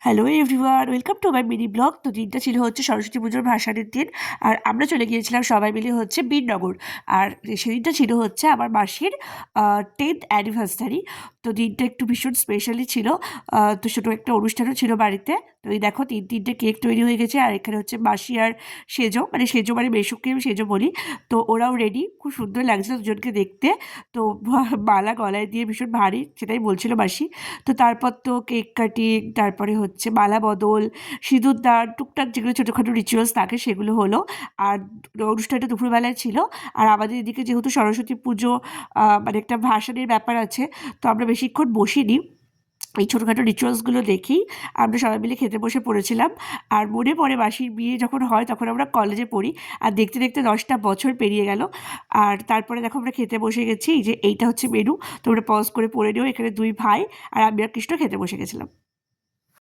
Hello everyone, welcome to my mini blog. তো দিনটা ছিল হচ্ছে সরস্বতী পুজোর ভাসানের দিন। আর আমরা চলে গিয়েছিলাম সবাই মিলে হচ্ছে বীরনগর। আর সেদিনটা ছিল হচ্ছে আমার মাসির 10th অ্যানিভার্সারি। তো দিনটা একটু ভীষণ স্পেশালি ছিল। তো ছোটো একটা অনুষ্ঠানও ছিল বাড়িতে। তো এই দেখো তিনটে কেক তৈরি হয়ে গেছে। আর এখানে হচ্ছে মাসি আর সেজো মানে মেশুকে আমি সেজো বলি। তো ওরাও রেডি, খুব সুন্দর লাগছিল দুজনকে দেখতে। তো মালা গলায় দিয়ে ভীষণ ভারী, সেটাই বলছিল মাসি। তো তারপর তো কেক কাটিং, তারপরে হচ্ছে মালা বদল, সিঁদুর দান, টুকটাক যেগুলো ছোটোখাটো রিচুয়ালস থাকে সেগুলো হলো। আর অনুষ্ঠানটা দুপুরবেলায় ছিল। আর আমাদের এদিকে যেহেতু সরস্বতী পুজো মানে একটা ভাসানের ব্যাপার আছে, তো আমরা বেশিক্ষণ বসিনি। এই ছোটোখাটো রিচুয়ালসগুলো দেখেই আমরা সবাই মিলে খেতে বসে পড়েছিলাম। আর মনে পড়ে মাসির বিয়ে যখন হয় তখন আমরা কলেজে পড়ি। আর দেখতে দেখতে 10টা বছর পেরিয়ে গেল। আর তারপরে দেখো আমরা খেতে বসে গেছি। এই যে এইটা হচ্ছে মেনু, তোমরা পজ করে পড়ে নিও। এখানে দুই ভাই আর আমি আর কৃষ্ণ খেতে বসে গেছিলাম।